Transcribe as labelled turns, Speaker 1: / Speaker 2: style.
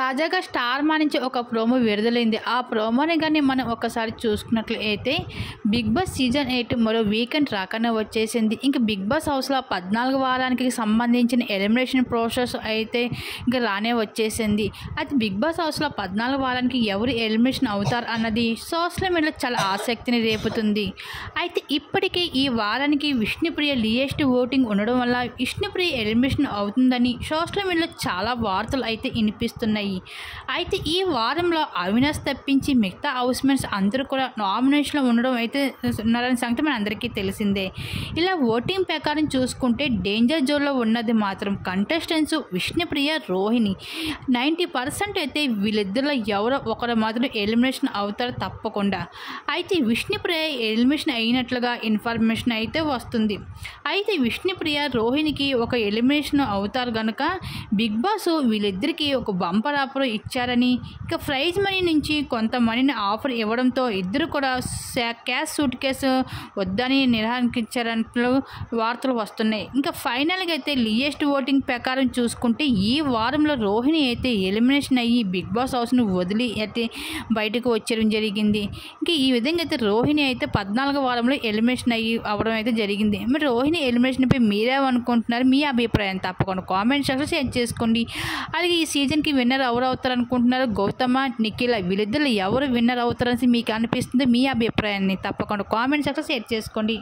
Speaker 1: తాజాగా స్టార్ మా నుంచి ఒక ప్రోమో విడుదలైంది. ఆ ప్రోమోని గాని మనం ఒకసారి చూసుకున్నట్లయితే బిగ్ బాస్ సీజన్ 8 మరో వీకెండ్ రాకనే వచ్చేసింది. ఇంక బిగ్ బాస్ హౌస్లో 14 వారానికి సంబంధించిన ఎలిమినేషన్ ప్రాసెస్ అయితే ఇంక రానే వచ్చేసింది. అయితే బిగ్ బాస్ హౌస్లో 14 వారానికి ఎవరు ఎలిమినేషన్ అవుతారు అన్నది సోషల్ మీడియాలో చాలా ఆసక్తిని రేపుతుంది. అయితే ఇప్పటికే ఈ వారానికి విష్ణుప్రియ లియెస్ట్ ఓటింగ్ ఉండడం వల్ల విష్ణుప్రియ ఎలిమినేషన్ అవుతుందని సోషల్ మీడియాలో చాలా వార్తలు అయితే వినిపిస్తున్నాయి. అయితే ఈ వారంలో అవినాష్ తప్పించి మిగతా హౌస్మేట్స్ అందరూ కూడా నామినేషన్లో ఉండడం అయితే ఉన్నారనే సంగతి మన అందరికీ తెలిసిందే. ఇలా ఓటింగ్ ప్రకారం చూసుకుంటే డేంజర్ జోన్లో ఉన్నది మాత్రం కంటెస్టెంట్స్ విష్ణుప్రియ, రోహిణి. 90% అయితే వీళ్ళిద్దరిలో ఎవరో ఒకరు మాత్రం ఎలిమినేషన్ అవుతారు తప్పకుండా. అయితే విష్ణుప్రియ ఎలిమినేషన్ అయినట్లుగా ఇన్ఫర్మేషన్ అయితే వస్తుంది. అయితే విష్ణుప్రియ, రోహిణికి ఒక ఎలిమినేషన్ అవుతారు కనుక బిగ్ బాస్ వీళ్ళిద్దరికీ ఒక బంపర్ ఆఫర్ ఇచ్చారని, ఇక ప్రైజ్ మనీ నుంచి కొంత మనీని ఆఫర్ ఇవ్వడంతో ఇద్దరు కూడా క్యాష్ సూట్ కేసు వద్దని నిరాకరించారన్నట్లు వార్తలు వస్తున్నాయి. ఇంకా ఫైనల్గా అయితే లియెస్ట్ ఓటింగ్ ప్రకారం చూసుకుంటే ఈ వారంలో రోహిణి అయితే ఎలిమినేషన్ అయ్యి బిగ్ బాస్ హౌస్ను వదిలి అయితే బయటకు వచ్చేయడం జరిగింది. ఇంకా ఈ విధంగా అయితే రోహిణి అయితే 14 వారంలో ఎలిమినేషన్ అవ్వడం అయితే జరిగింది. మరి రోహిణి ఎలిమినేషన్పై మీరేమనుకుంటున్నారు? మీ అభిప్రాయం తప్పకుండా కామెంట్ సెక్షన్లో షేర్ చేసుకోండి. అలాగే ఈ సీజన్కి విన్నర్ ఎవరు అవుతారు అనుకుంటున్నారు? గౌతమ, నిఖిల వీళ్ళిద్దరు ఎవరు విన్నర్ అవుతారని మీకు అనిపిస్తుంది? మీ అభిప్రాయాన్ని తప్పకుండా కామెంట్ సెక్షన్లో షేర్ చేసుకోండి.